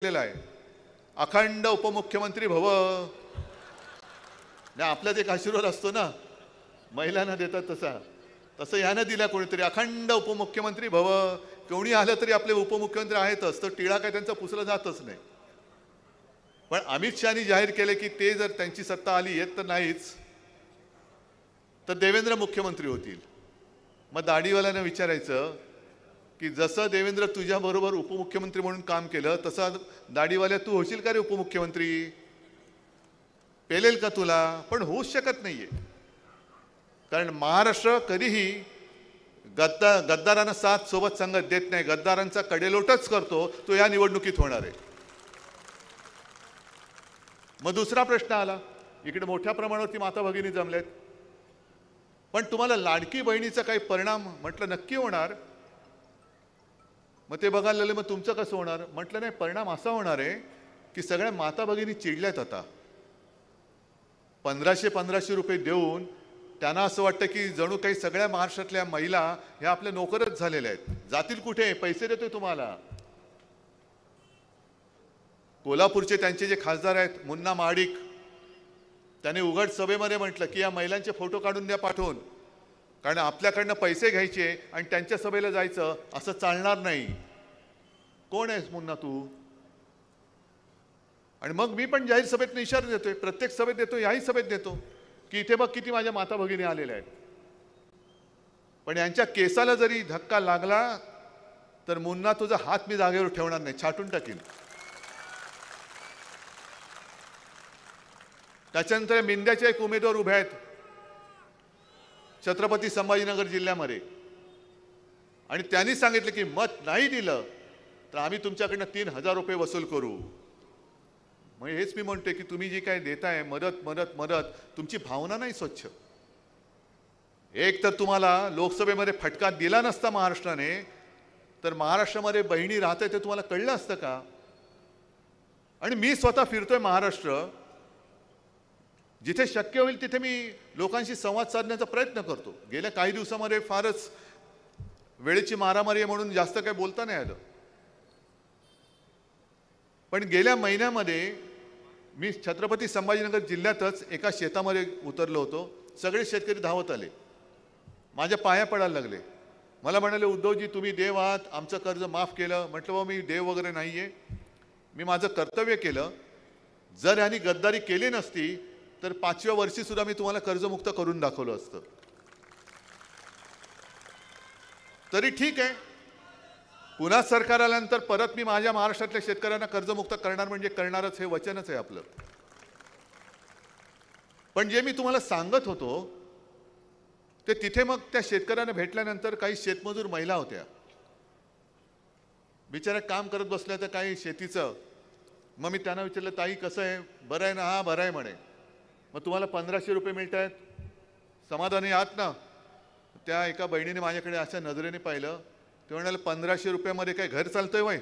केलेला आहे, अखंड उपमुख्यमंत्री भव. नाही, आपल्यात एक आशीर्वाद असतो ना, महिलांना देतात तसा, तसं यानं दिला कोणीतरी, अखंड उपमुख्यमंत्री भव. कोणी आलं तरी आपले उपमुख्यमंत्री आहेतच, तर टिळा काय त्यांचा पुसला जातच नाही. पण अमित शहानी जाहीर केले की ते जर त्यांची सत्ता आली, येत तर नाहीच, तर देवेंद्र मुख्यमंत्री होतील. मग दाढीवाल्यांना विचारायचं की जसं देवेंद्र तुझ्याबरोबर उपमुख्यमंत्री म्हणून काम केलं, तसं दाढीवाल्या तू होशील का रे उपमुख्यमंत्री? पेलेल का तुला? पण होऊच शकत नाहीये. कारण महाराष्ट्र कधीही गद्दारांना साथ सोबत संगत देत नाही, गद्दारांचा कडेलोटच करतो. तो या निवडणुकीत होणार आहे. मग दुसरा प्रश्न आला, इकडे मोठ्या प्रमाणावरती माता भगिनी जमलेत, पण तुम्हाला लाडकी बहिणीचा काही परिणाम? म्हटलं नक्की होणार. मग ते बघायला लागले, मग तुमचं कसं होणार? म्हटलं नाही, परिणाम असा होणार आहे की सगळ्या माता भगिनी चिडल्यात. आता 1500 रुपये देऊन त्यांना असं वाटतं की जणू काही सगळ्या महाराष्ट्रातल्या महिला ह्या आपल्या नोकरच झालेल्या आहेत. जातील कुठे? पैसे देतोय तुम्हाला. कोल्हापूरचे त्यांचे जे खासदार आहेत मुन्ना महाडिक, त्यांनी उघड सभेमध्ये म्हटलं की या महिलांचे फोटो काढून द्या पाठवून, कारण आपल्याकडनं पैसे घ्यायचे आणि त्यांच्या सभेला जायचं असं चालणार नाही. कोण आहेस मुन्ना तू? आणि मग मी पण जाहीर सभेत इशारा देतोय, प्रत्येक सभेत देतो, याही सभेत देतो की इथे बघ किती माझ्या माता भगिनी आलेल्या आहेत. पण यांच्या केसाला जरी धक्का लागला तर मुन्ना तुझा हात मी जागेवर ठेवणार नाही, छाटून टाकीन. त्याच्यानंतर मिंद्याचे एक उमेदवार उभे आहेत छत्रपती संभाजीनगर जिल्ह्यामध्ये, आणि त्यांनी सांगितलं की मत नाही दिलं तर आम्ही तुमच्याकडनं 3000 रुपये वसूल करू. मग हेच मी म्हणते की तुम्ही जी काय देताय मदत मदत मदत, तुमची भावना नाही स्वच्छ. एक तर तुम्हाला लोकसभेमध्ये फटका दिला नसता महाराष्ट्राने, तर महाराष्ट्रामध्ये बहिणी राहते ते तुम्हाला कळलं असतं का? आणि मी स्वतः फिरतोय महाराष्ट्र, जिथे शक्य होईल तिथे मी लोकांशी संवाद साधण्याचा प्रयत्न करतो. गेल्या काही दिवसामध्ये फारच वेळेची मारामारी आहे म्हणून जास्त काही बोलता नाही आलं. पण गेल्या महिन्यामध्ये मी छत्रपती संभाजीनगर जिल्ह्यातच एका शेतामध्ये उतरलो होतो. सगळे शेतकरी धावत आले, माझ्या पाया पडायला लागले. मला म्हणाले, उद्धवजी तुम्ही देव आहात, आमचं कर्ज माफ केलं. म्हटलं बाबा मी देव वगैरे नाहीये, मी माझं कर्तव्य केलं. जर यांनी गद्दारी केली नसती तर 5व्या वर्षी सुद्धा मी तुम्हाला कर्जमुक्त करून दाखवलं असतं. तरी ठीक आहे, पुन्हा सरकार आल्यानंतर परत मी माझ्या महाराष्ट्रातल्या शेतकऱ्यांना कर्जमुक्त करणार, म्हणजे करणारच, हे वचनच आहे आपलं. पण जे मी तुम्हाला सांगत होतो ते तिथे मग त्या शेतकऱ्यांना भेटल्यानंतर काही शेतमजूर महिला होत्या, बिचाऱ्या काम करत बसल्या तर काही शेतीचं. मग मी त्यांना विचारलं, ताई कसं आहे, बरं आहे ना? हा बरं आहे म्हणे. मग तुम्हाला 1500 रुपये मिळत आहेत, समाधानी आहात ना? त्या एका बहिणीने माझ्याकडे अशा नजरेने पाहिलं, ते म्हणाले 1500 रुपयामध्ये काय घर चालतंय वय?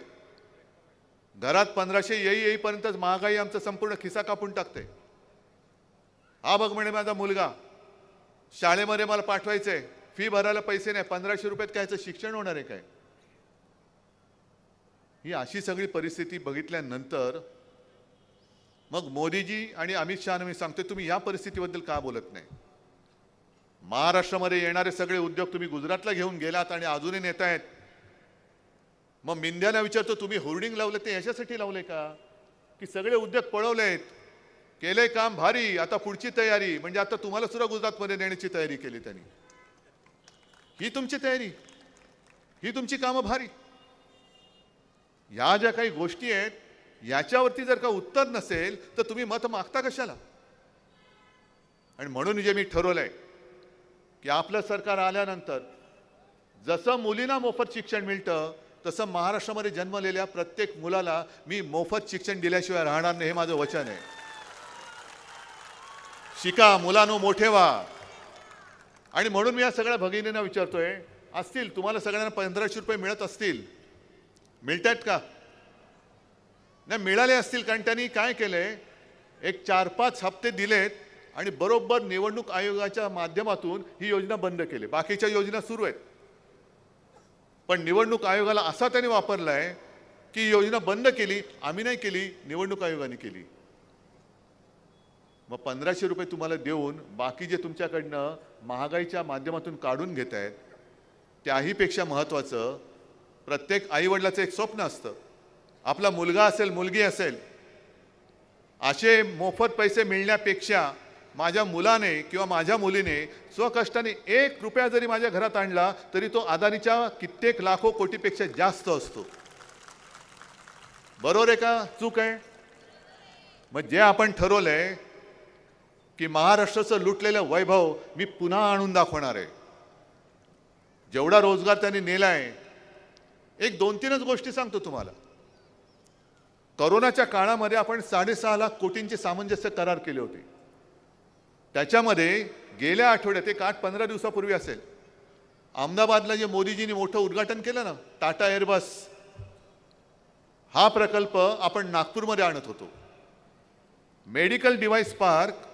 घरात 1500 येईपर्यंतच महागाई आमचा संपूर्ण खिसा कापून टाकते. हा बघ म्हणे माझा मुलगा, शाळेमध्ये मला पाठवायचंय, फी भरायला पैसे नाही, 1500 रुपयात कायचं शिक्षण होणार आहे काय? ही अशी सगळी परिस्थिती बघितल्यानंतर मग मोदीजी आणि अमित शहाना मी सांगते, तुम्ही या परिस्थितीबद्दल का बोलत नाही? महाराष्ट्रामध्ये येणारे सगळे उद्योग तुम्ही गुजरातला घेऊन गेलात आणि अजूनही नेत आहेत. मग मिंद्याला विचारतो, तुम्ही होर्डिंग लावले ते याच्यासाठी लावले का की सगळे उद्योग पळवलेत? केलंय काम भारी, आता पुढची तयारी, म्हणजे आता तुम्हाला सुद्धा गुजरातमध्ये नेण्याची तयारी केली त्यांनी. ही तुमची तयारी, ही तुमची कामं भारी. या ज्या काही गोष्टी आहेत याच्यावरती जर का उत्तर नसेल तर तुम्ही मत मागता कशाला? आणि म्हणून जे मी ठरवलंय की आपलं सरकार आल्यानंतर जसं मुलींना मोफत शिक्षण मिळतं तसं महाराष्ट्रामध्ये जन्मलेल्या प्रत्येक मुलाला मी मोफत शिक्षण दिल्याशिवाय राहणार नाही, हे माझं वचन आहे. शिका मुलांनो, मोठे व्हा. आणि म्हणून मी या सगळ्या भगिनींना विचारतोय, असतील तुम्हाला सगळ्यांना 1500 रुपये मिळत असतील, मिळत आहेत का? नाही मिळाले असतील, कारण त्यांनी काय केलंय, एक 4-5 हप्ते दिलेत आणि बरोबर निवडणूक आयोगाच्या माध्यमातून ही योजना बंद केली. बाकीच्या योजना सुरू आहेत, पण निवडणूक आयोगाला असा त्यांनी वापरलाय की ही योजना बंद केली? आम्ही नाही केली, निवडणूक आयोगाने केली. मग 1500 रुपये तुम्हाला देऊन बाकी जे तुमच्याकडनं महागाईच्या माध्यमातून काढून घेत आहेत, त्याही पेक्षा महत्त्वाचं प्रत्येक आईवडिलाचं एक स्वप्न असतं, आपला मुलगा असेल मुलगी असेल, असे मोफत पैसे मिळण्यापेक्षा माझ्या मुलाने किंवा माझ्या मुलीने स्वकष्टाने 1 रुपया जरी माझ्या घरात आणला तरी तो अदानीच्या कित्येक लाखो कोटीपेक्षा जास्त असतो. बरोबर आहे का चूक आहे? मग जे आपण ठरवलंय की महाराष्ट्राचं लुटलेलं वैभव मी पुन्हा आणून दाखवणार आहे, जेवढा रोजगार त्यांनी नेलाय, एक 2-3च गोष्टी सांगतो तुम्हाला. कोरोनाच्या काळामध्ये आपण 6.5 लाख कोटींचे सामंजस्य करार केले होते. त्याच्यामध्ये गेल्या आठवड्यात एक 8-15 दिवसापूर्वी असेल, अहमदाबादला जे मोदीजींनी मोठं उद्घाटन केलं ना, टाटा एअरबस, हा प्रकल्प आपण नागपूरमध्ये आणत होतो. मेडिकल डिव्हाइस पार्क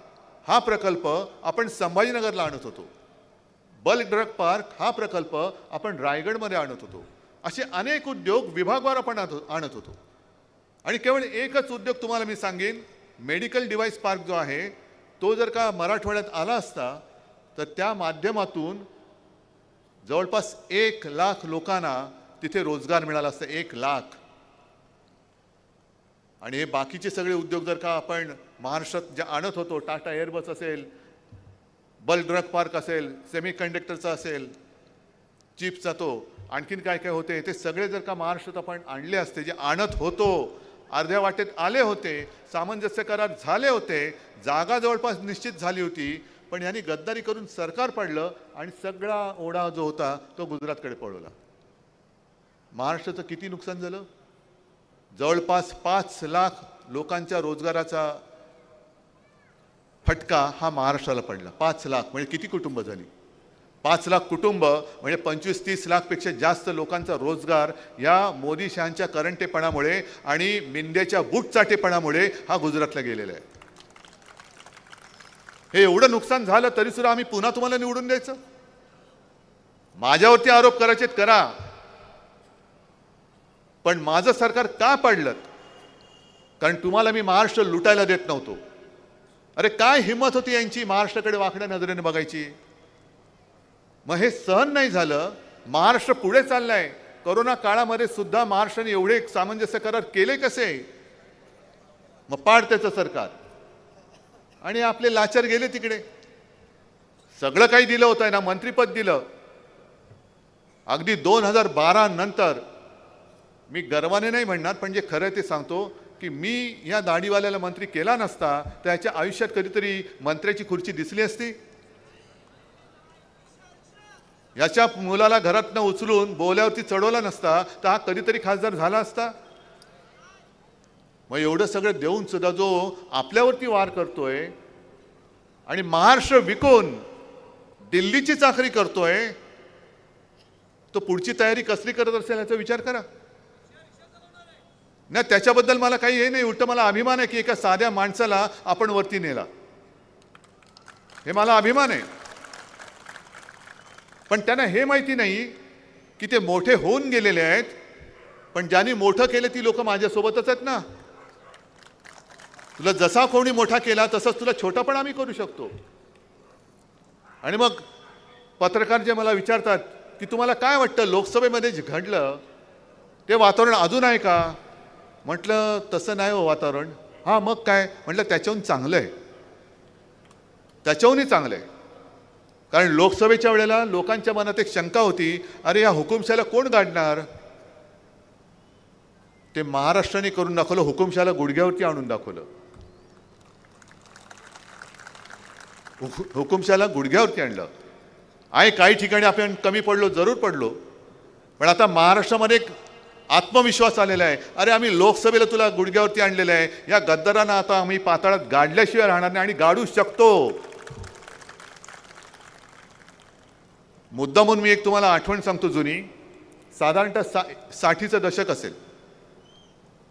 हा प्रकल्प आपण संभाजीनगरला आणत होतो. बल्क ड्रग पार्क हा प्रकल्प आपण रायगडमध्ये आणत होतो. असे अनेक उद्योग विभागवार आपण आणत होतो. आणि केवळ एकच उद्योग तुम्हाला मी सांगेन, मेडिकल डिव्हाइस पार्क जो आहे तो जर का मराठवाड्यात आला असता तर त्या माध्यमातून जवळपास 1 लाख लोकांना तिथे रोजगार मिळाला असता. 1 लाख. आणि हे बाकीचे सगळे उद्योग जर का आपण महाराष्ट्रात जे आणत होतो, टाटा एअरबस असेल, बल्क ड्रग पार्क असेल, सेमी कंडक्टरचा असेल, चिप्सचा, तो आणखीन काय काय होते, ते सगळे जर का महाराष्ट्रात आपण आणले असते, जे आणत होतो, अर्ध्या वाटेत आले होते, सामंजस्य करार झाले होते, जागा जवळपास निश्चित झाली होती, पण यांनी गद्दारी करून सरकार पडलं आणि सगळा ओढा जो होता तो गुजरातकडे पळवला. महाराष्ट्राचं किती नुकसान झालं? जवळपास 5 लाख लोकांच्या रोजगाराचा फटका हा महाराष्ट्राला पडला. 5 लाख म्हणजे किती कुटुंब झाली? 5 लाख कुटुंब म्हणजे 25-30 लाखपेक्षा जास्त लोकांचा रोजगार या मोदी शहांच्या करंटेपणामुळे आणि मिंदेच्या बुटचाटेपणामुळे हा गुजरातला गेलेला आहे. हे एवढं नुकसान झालं तरी सुद्धा आम्ही पुन्हा तुम्हाला निवडून द्यायचं? माझ्यावरती आरोप करायचे करा, पण माझं सरकार का पडलं? कारण तुम्हाला मी महाराष्ट्र लुटायला देत नव्हतो. अरे काय हिम्मत होती यांची महाराष्ट्राकडे वाकड्या नजरेने बघायची? मग हे सहन नाही झालं. महाराष्ट्र पुढे चाललाय. कोरोना काळामध्ये सुद्धा महाराष्ट्राने एवढे सामंजस्य करार केले कसे? मग पाड त्याचं सरकार. आणि आपले लाचार गेले तिकडे. सगळं काही दिलं होतं ना, मंत्रिपद दिलं. अगदी 2012 नंतर, मी गर्वाने नाही म्हणणार, पण जे खरं ते सांगतो की मी या दाढीवाल्याला मंत्री केला नसता तर याच्या आयुष्यात कधीतरी मंत्र्याची खुर्ची दिसली असती? याच्या मुलाला घरातनं उचलून बोल्यावरती चढवला नसता तर हा कधीतरी खासदार झाला असता? मग एवढं सगळं देऊन सुद्धा जो आपल्यावरती वार करतोय आणि महाराष्ट्र विकून दिल्लीची चाकरी करतोय, तो पुढची तयारी कसली करत असेल याचा विचार करा. नाही, त्याच्याबद्दल मला काही हे नाही, उलट मला अभिमान आहे की एका साध्या माणसाला आपण वरती नेला. हे मला अभिमान आहे. पण त्यांना हे माहिती नाही की ते मोठे होऊन गेलेले आहेत, पण ज्यांनी मोठं केलं ती लोक माझ्यासोबतच आहेत ना. तुला जसा कोणी मोठा केला तसंच तुला छोटा पण आम्ही करू शकतो. आणि मग पत्रकार जे मला विचारतात की तुम्हाला काय वाटतं लोकसभेमध्ये जे घडलं ते वातावरण अजून आहे का? म्हटलं तसं नाही हो वातावरण. हां मग काय? म्हटलं त्याच्याहून चांगलं आहे. त्याच्याहूनही चांगलं आहे. कारण लोकसभेच्या वेळेला लोकांच्या मनात एक शंका होती, अरे या हुकुमशाला कोण गाडणार? ते महाराष्ट्राने करून दाखवलं. हुकुमशाला गुडघ्यावरती आणून दाखवलं. हुकुमशाला गुडघ्यावरती आणलं आहे. काही ठिकाणी आपण कमी पडलो, जरूर पडलो, पण आता महाराष्ट्रामध्ये एक आत्मविश्वास आलेला आहे. अरे आम्ही लोकसभेला तुला गुडघ्यावरती आणलेलं आहे, या गद्दारांना आता आम्ही पाताळात गाडल्याशिवाय राहणार नाही आणि गाडू शकतो. मुद्दा म्हणून मी एक तुम्हाला आठवण सांगतो जुनी. साधारणतः 60चं दशक असेल.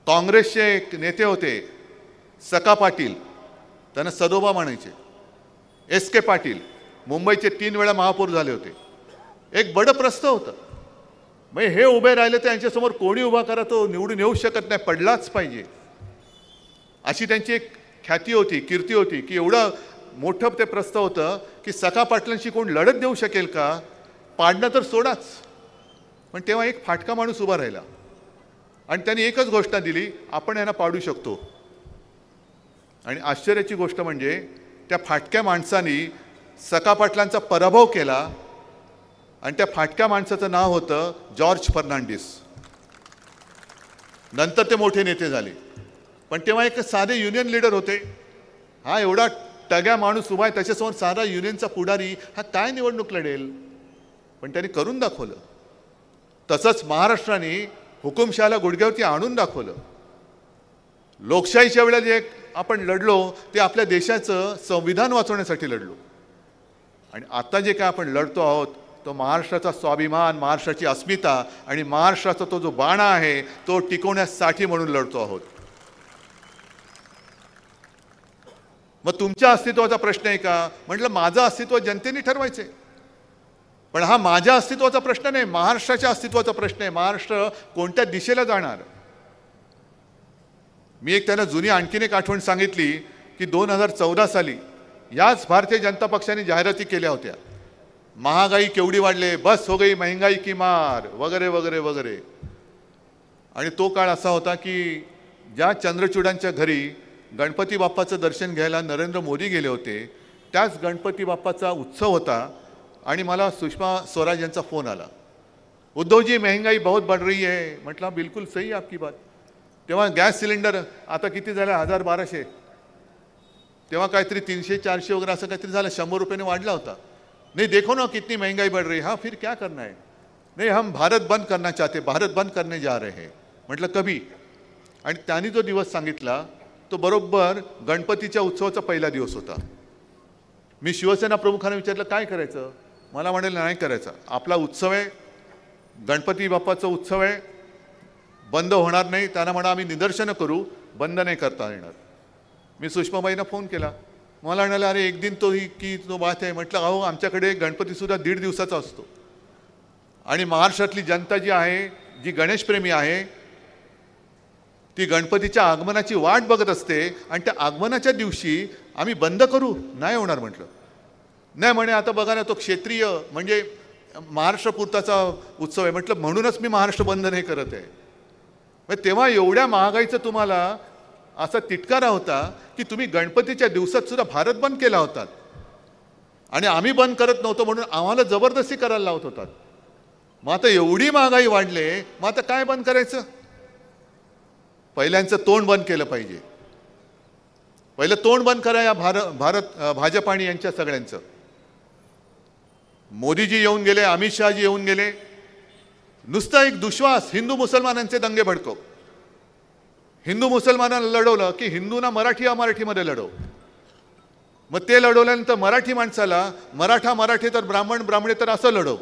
काँग्रेसचे एक नेते होते सका पाटील, त्यांना सदोबा म्हणायचे. एस के पाटील मुंबईचे 3 वेळा महापौर झाले होते. एक बडं प्रस्ताव होतं. म्हणजे हे उभे राहिले तर यांच्यासमोर कोणी उभा करा तो निवडून येऊ शकत नाही, पडलाच पाहिजे, अशी त्यांची एक ख्याती होती, कीर्ती होती की एवढं मोठं ते प्रस्ताव होतं की सखा पाटलांशी कोण लढत देऊ शकेल का, पाडणं तर सोडाच. पण तेव्हा एक फाटका माणूस उभा राहिला आणि त्यांनी एकच घोषणा दिली, आपण यांना पाडू शकतो. आणि आश्चर्याची गोष्ट म्हणजे त्या फाटक्या माणसानी सखा पाटलांचा पराभव केला आणि त्या फाटक्या माणसाचं नाव होतं जॉर्ज फर्नांडिस. नंतर ते मोठे नेते झाले, पण तेव्हा एक साधे युनियन लीडर होते. हा एवढा टग्या माणूस उभा आहे, त्याच्यासमोर साधा युनियनचा पुढारी हा काय निवडणूक लढेल, पण त्यांनी करून दाखवलं. तसंच महाराष्ट्राने हुकुमशहाला गुडघ्यावरती आणून दाखवलं. लोकशाहीच्या वेळेला जे आपण लढलो ते आपल्या देशाचं संविधान वाचवण्यासाठी लढलो, आणि आता जे काय आपण लढतो आहोत तो महाराष्ट्राचा स्वाभिमान, महाराष्ट्राची अस्मिता आणि महाराष्ट्राचा तो जो बाणा आहे तो टिकवण्यासाठी म्हणून लढतो आहोत. मग तुमच्या अस्तित्वाचा प्रश्न आहे का? म्हटलं माझं अस्तित्व जनतेने ठरवायचे, पण हा माझ्या अस्तित्वाचा प्रश्न नाही, महाराष्ट्राच्या अस्तित्वाचा प्रश्न आहे. महाराष्ट्र कोणत्या दिशेला जाणार? मी एक त्यांना जुनी आणखीन एक आठवण सांगितली की 2014 साली याच भारतीय जनता पक्षाने जाहिराती केल्या होत्या, महागाई केवढी वाढले, बस हो गई महंगाई की मार वगैरे वगैरे वगैरे. आणि तो काळ असा होता की ज्या चंद्रचूडांच्या घरी गणपती बाप्पाचं दर्शन घ्यायला नरेंद्र मोदी गेले होते, त्याच गणपती बाप्पाचा उत्सव होता आणि मला सुषमा स्वराज यांचा फोन आला, उद्धवजी महंगाई बहुत बढ़ रही है. म्हटलं बिलकुल सही है आपकी बात. तेव्हा गॅस सिलेंडर आता किती झालं, 1000-1200, तेव्हा काहीतरी 300-400 वगैरे असं काहीतरी झालं, 100 रुपयाने वाढला होता. नहीं देखो ना कितनी महंगाई बढ़ रही है. हाँ फिर क्या करना है? नहीं हम भारत बंद करना चाहते, भारत बंद करने जा रहे हैं. म्हटलं कभी? आणि त्यांनी जो दिवस सांगितला तो बरोबर गणपतीच्या उत्सवाचा पहिला दिवस होता. मी शिवसेना प्रमुखांना विचारलं काय करायचं, मला म्हणाले नाही करायचं, आपला उत्सव आहे, गणपती बाप्पाचा उत्सव आहे, बंद होणार नाही. त्यांना म्हणा आम्ही निदर्शनं करू, बंद नाही करता येणार. मी सुषमाबाईंना फोन केला, मला म्हणाले अरे एक दिन तो ही की तो बात आहे. म्हटलं अहो आमच्याकडे गणपतीसुद्धा 1.5 दिवसाचा असतो आणि महाराष्ट्रातली जनता जी आहे, जी गणेशप्रेमी आहे, ती गणपतीच्या आगमनाची वाट बघत असते आणि त्या आगमनाच्या दिवशी आम्ही बंद करू, नाही होणार. म्हटलं नाही म्हणे आता बघा ना तो क्षेत्रीय म्हणजे महाराष्ट्रपुरताचा उत्सव आहे. म्हटलं म्हणूनच मी महाराष्ट्र बंद नाही करत आहे. मग तेव्हा एवढ्या महागाईचं तुम्हाला असा तिटकारा होता की तुम्ही गणपतीच्या दिवसात सुद्धा भारत बंद केला होता आणि आम्ही बंद करत नव्हतो म्हणून आम्हाला जबरदस्ती करायला लावत होतात. मग आता एवढी महागाई वाढले, मग आता काय बंद करायचं? पहिल्यांचं तोंड बंद केलं पाहिजे. पहिलं तोंड बंद करा या भाजप आणि यांच्या सगळ्यांचं. मोदीजी येऊन गेले, अमित शहाजी येऊन गेले, नुसता एक दुश्वास, हिंदू मुसलमानांचे दंगे भडकव. हिंदू मुसलमानांना लढवलं की हिंदूंना मराठी अमराठीमध्ये लढव. मग ते लढवल्यानंतर मराठी माणसाला मराठे तर ब्राह्मणे तर असं लढव.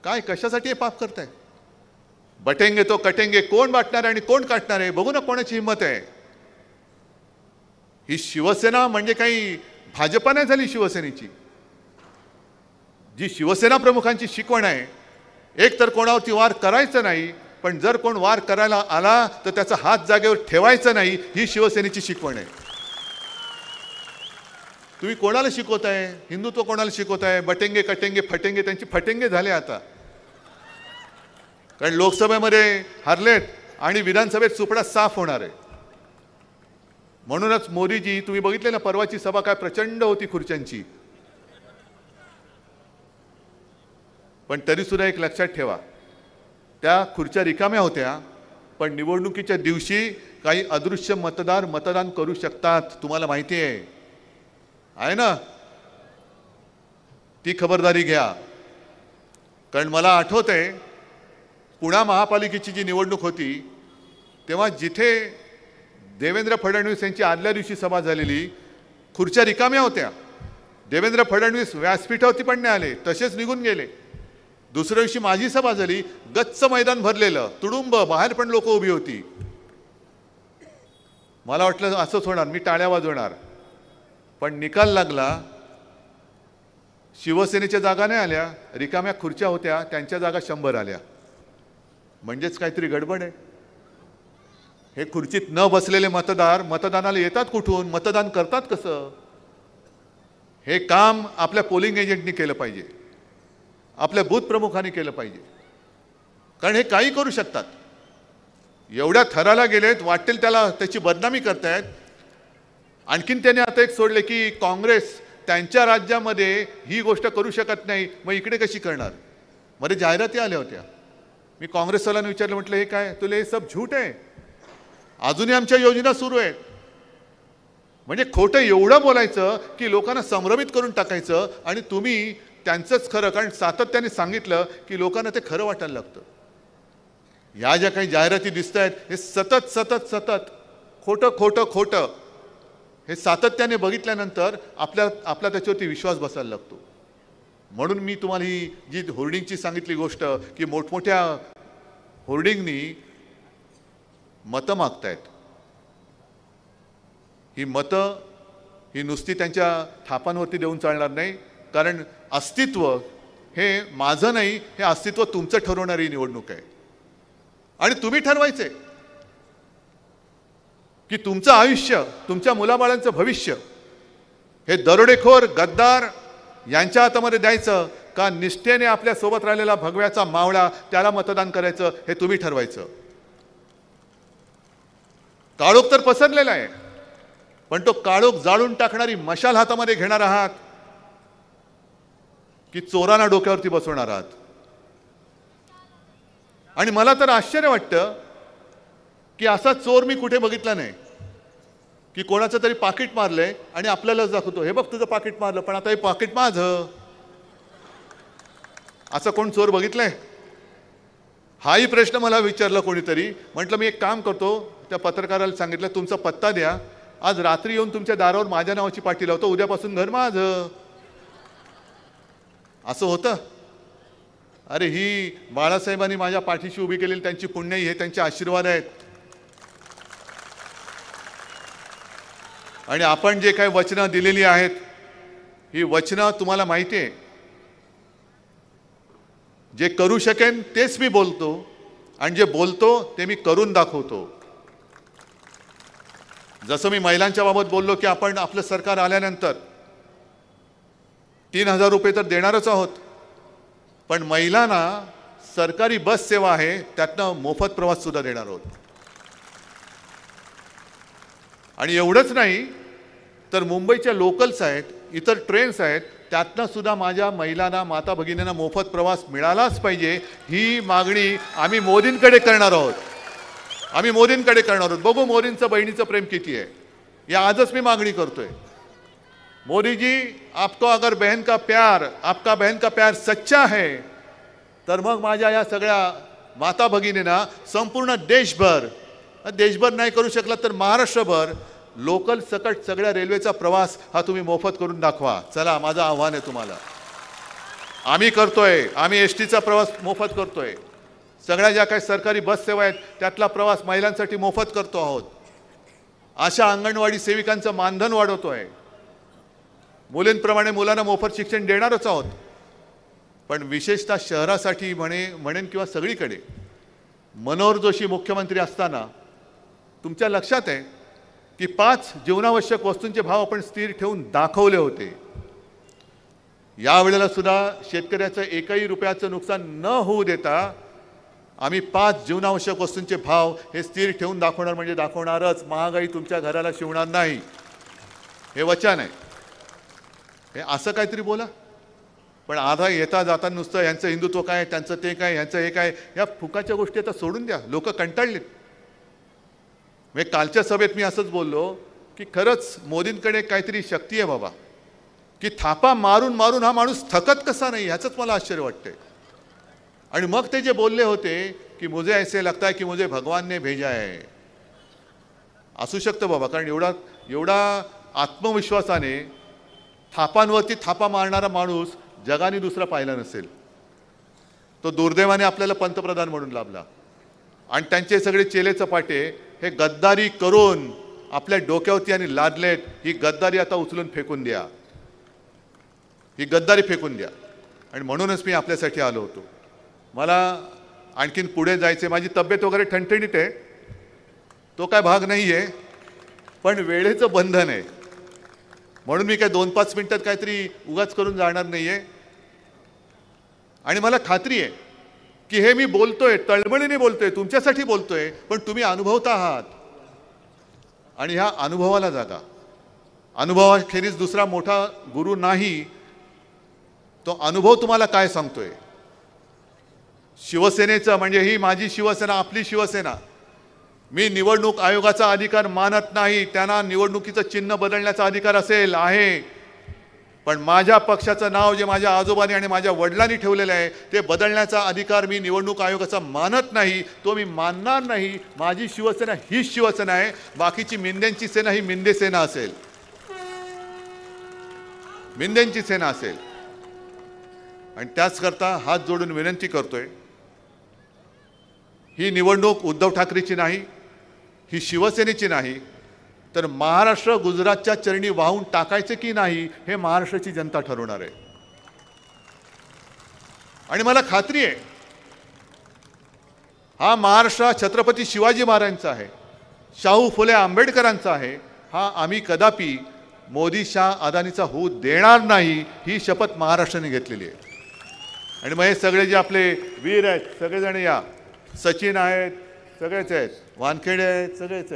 काय कशासाठी हे पाप करताय? बटेंगे तो कटेंगे, कोण बाटणार आणि कोण काटणार आहे बघू ना कोणाची हिंमत आहे. ही शिवसेना म्हणजे काही भाजपा नाही झाली. शिवसेनेची जी शिवसेना प्रमुखांची शिकवण आहे, एक तर कोणावरती वार करायचं नाही, पण जर कोण वार करायला आला तर त्याचा हात जागेवर ठेवायचा नाही, ही शिवसेनेची शिकवण आहे. तुम्ही कोणाला शिकवताय? हिंदुत्व कोणाला शिकवताय? बटेंगे कटेंगे फटेंगे, त्यांची फटेंगे झाले आता, कारण लोकसभेमध्ये हरलेत आणि विधानसभेत सुपडा साफ होणार आहे. म्हणूनच मोदीजी, तुम्ही बघितले ना परवाची सभा काय प्रचंड होती खुर्च्यांची, पण तरी सुद्धा एक लक्षात ठेवा, त्या खुर्च्या रिकाम्या होत्या, पण निवडणुकीच्या दिवशी काही अदृश्य मतदार मतदान करू शकतात. तुम्हाला माहिती आहे ना? ती खबरदारी घ्या. कारण मला आठवतंय पुणे महापालिकेची जी निवडणूक होती तेव्हा जिथे देवेंद्र फडणवीस यांची आदल्या दिवशी सभा झालेली, खुर्च्या रिकाम्या होत्या. देवेंद्र फडणवीस व्यासपीठावरती पण नाही आले, तसेच निघून गेले. दुसऱ्या दिवशी माझी सभा झाली, गच्च मैदान भरलेलं, तुडुंब, बाहेर पण लोक उभी होती. मला वाटलं असंच होणार, मी टाळ्या वाजवणार, पण निकाल लागला. शिवसेनेच्या जागा नाही आल्या, रिकाम्या खुर्च्या होत्या, त्यांच्या जागा 100 आल्या. म्हणजेच काहीतरी गडबड आहे. हे खुर्चीत न बसलेले मतदार मतदानाला येतात कुठून, मतदान करतात कसं? हे काम आपल्या पोलिंग एजंटनी केलं पाहिजे, आपल्या बूथ प्रमुखांनी केलं पाहिजे. कारण हे काही करू शकतात. एवढ्या थराला गेलेत, वाटेल त्याला त्याची बदनामी करतायत. आणखीन त्याने आता एक सोडले की काँग्रेस त्यांच्या राज्यामध्ये ही गोष्ट करू शकत नाही, मग इकडे कशी करणार? मध्ये जाहिराती आल्या होत्या. मी काँग्रेसवाल्यांना विचारलं, म्हटलं हे काय? तुला हे सब झूट आहे, अजूनही आमच्या योजना सुरू आहेत. म्हणजे खोटं एवढं बोलायचं की लोकांना संभ्रमित करून टाकायचं आणि तुम्ही त्यांचंच खरं, कारण सातत्याने सांगितलं की लोकांना ते खरं वाटायला लागतं. या ज्या काही जाहिराती दिसत आहेत हे सतत सतत सतत खोटं खोटं खोटं हे सातत्याने बघितल्यानंतर आपला त्याच्यावरती विश्वास बसायला लागतो. म्हणून मी तुम्हाला ही जी होर्डिंगची सांगितली गोष्ट की मोठमोठ्या होर्डिंगनी मतं मागतायत, ही मतं ही नुसती त्यांच्या थापांवरती देऊन चालणार नाही. कारण अस्तित्व हे माझं नाही, हे अस्तित्व तुमचं ठरवणारी निवडणूक आहे. आणि तुम्ही ठरवायचे की तुमचं आयुष्य, तुमच्या मुलाबाळांचं भविष्य हे दरोडेखोर गद्दार यांच्या हातामध्ये द्यायचं का निष्ठेने आपल्या सोबत राहिलेला भगव्याचा मावळा त्याला मतदान करायचं, हे तुम्ही ठरवायचं. काळोख तर पसरलेला आहे, पण तो काळोख जाळून टाकणारी मशाल हातामध्ये घेणार आहात की चोरांना डोक्यावरती बसवणार आहात? आणि मला तर आश्चर्य वाटतं की असा चोर मी कुठे बघितला नाही की कोणाचं तरी पाकिट मारलंय आणि आपल्यालाच दाखवतो, हे बघ तुझं पाकिट मारलं, पण आता हे पाकिट माझं. असं कोण चोर बघितलंय? हाही प्रश्न मला विचारला कोणीतरी. म्हटलं मी एक काम करतो, त्या पत्रकाराला सांगितलं तुमचा पत्ता द्या, आज रात्री येऊन तुमच्या दारावर माझ्या नावाची पाटी लावतो, उद्यापासून घर माझं. असं होतं? अरे ही बाळासाहेबांनी माझ्या पाठीशी उभी केलेली त्यांची पुण्य, हे त्यांचे आशीर्वाद आहेत. आणि आपण जे काही वचनं दिलेली आहेत ही वचनं तुम्हाला माहिती आहे, जे करू शकेन तेच मी बोलतो आणि जे बोलतो ते मी करून दाखवतो. जसं मी महिलांच्या बाबत बोललो की आपण आपलं सरकार आल्यानंतर 3000 रुपये तर देणारच आहोत, पण महिलांना सरकारी बस सेवा आहे त्यातनं मोफत प्रवास सुद्धा देणार आहोत. आणि एवढंच नाही तर मुंबईच्या लोकल्स आहेत, इतर ट्रेन्स आहेत, त्यातनं सुद्धा माझ्या महिलांना, माता भगिनींना मोफत प्रवास मिळालाच पाहिजे. ही मागणी आम्ही मोदींकडे करणार आहोत. आम्ही मोदींकडे करणार आहोत. बघू मोदींचं बहिणीचं प्रेम किती आहे. या आजच मी मागणी करतोय, मोदी जी आपको अगर बहन का प्यार, आपका बहन का प्यार सच्चा है, तर मग माझ्या या सगळ्या माता भगिनींना संपूर्ण देशभर नाही करू शकला तर महाराष्ट्रभर लोकल सकट सगळ्या रेल्वेचा प्रवास हा तुम्ही मोफत करून दाखवा. चला, माझं आव्हान आहे तुम्हाला. आम्ही करतोय, आम्ही एसटीचा प्रवास मोफत करतोय. सगळ्या ज्या काही सरकारी बस सेवा आहेत त्यातला प्रवास महिलांसाठी मोफत करतो आहोत. अशा अंगणवाडी सेविकांचं मानधन वाढवतोय. मुलींप्रमाणे मुलांना मोफत शिक्षण देणारच आहोत. पण विशेषतः शहरासाठी म्हणेन किंवा सगळीकडे मनोहर जोशी मुख्यमंत्री असताना तुमच्या लक्षात आहे की 5 जीवनावश्यक वस्तूंचे भाव आपण स्थिर ठेवून दाखवले होते. यावेळेला सुद्धा शेतकऱ्याचं एकही रुपयाचं नुकसान न होऊ देता आम्ही 5 जीवनावश्यक वस्तूंचे भाव हे स्थिर ठेवून दाखवणार म्हणजे दाखवणारच. महागाई तुमच्या घराला शिवणार नाही, हे वचन आहे. हे असं काहीतरी बोला, पण आधा येता जाता नुसतं यांचं हिंदुत्व काय, त्यांचं ते काय, यांचं हे काय, या फुकाच्या गोष्टी आता सोडून द्या. लोक कंटाळलेत. म्हणजे कालच्या सभेत मी असंच बोललो की खरंच मोदींकडे काहीतरी शक्ती आहे बाबा, की थापा मारून मारून हा माणूस थकत कसा नाही, ह्याचंच मला आश्चर्य वाटतंय. आणि मग ते जे बोलले होते की मुझे ऐसे लगता है की मुझे भगवान ने भेजा है, असू शकतं बाबा, कारण एवढा आत्मविश्वासाने थापांवरती थापा मारणारा माणूस जगाने दुसरा पाहिला नसेल. तो दुर्दैवाने आपल्याला पंतप्रधान म्हणून लाभला. आणि त्यांचे सगळे चेले चपाटे हे गद्दारी करून आपल्या डोक्यावरती आणि लादलेत. ही गद्दारी आता उचलून फेकून द्या, ही गद्दारी फेकून द्या. आणि म्हणूनच मी आपल्यासाठी आलो होतो. मला आणखीन पुढे जायचे, माझी तब्येत वगैरे ठणठणीत आहे, तो काय भाग नाही आहे, पण वेळेचं बंधन आहे. म्हणून मी काय 2-5 मिनिटात काहीतरी उगाच करून जाणार नाही आहे. आणि मला खात्री आहे की हे मी बोलतोय, तळमळीने बोलतोय, तुमच्यासाठी बोलतोय, पण तुम्ही अनुभवता आहात. आणि ह्या अनुभवाला जागा. अनुभवाखेरीज दुसरा मोठा गुरु नाही. तो अनुभव तुम्हाला काय सांगतोय? शिवसेनेचं म्हणजे ही माझी शिवसेना, आपली शिवसेना. मी निवडणूक आयोगाचा अधिकार मानत नाही. त्यांना निवडणुकीचं चिन्ह बदलण्याचा अधिकार असेल, आहे, पण माझ्या पक्षाचं नाव जे माझ्या आजोबांनी आणि माझ्या वडिलांनी ठेवलेलं आहे ते बदलण्याचा अधिकार मी निवडणूक आयोगाचा मानत नाही. तो मी मानणार नाही. माझी शिवसेना हीच शिवसेना आहे. बाकीची मिंद्यांची सेना ही मिंदे सेना असेल, मिंद्यांची सेना असेल. आणि त्याचकरता हात जोडून विनंती करतोय, ही निवडणूक उद्धव ठाकरेची नाही, ही शिवसेनेची नाही, तर महाराष्ट्र गुजरातच्या चरणी वाहून टाकायचे की नाही हे महाराष्ट्राची जनता ठरवणार आहे. आणि मला खात्री आहे हा महाराष्ट्र छत्रपती शिवाजी महाराजांचा आहे, शाहू फुले आंबेडकरांचा आहे. हा आम्ही कदापि मोदी शाह अदानीचा होऊ देणार नाही, ही शपथ महाराष्ट्राने घेतलेली आहे. आणि मग हे सगळे जे आपले वीर आहेत सगळेजण या, सचिन आहेत, सगळेच आहेत, वानखेडे आहेत, सगळेच आहेत.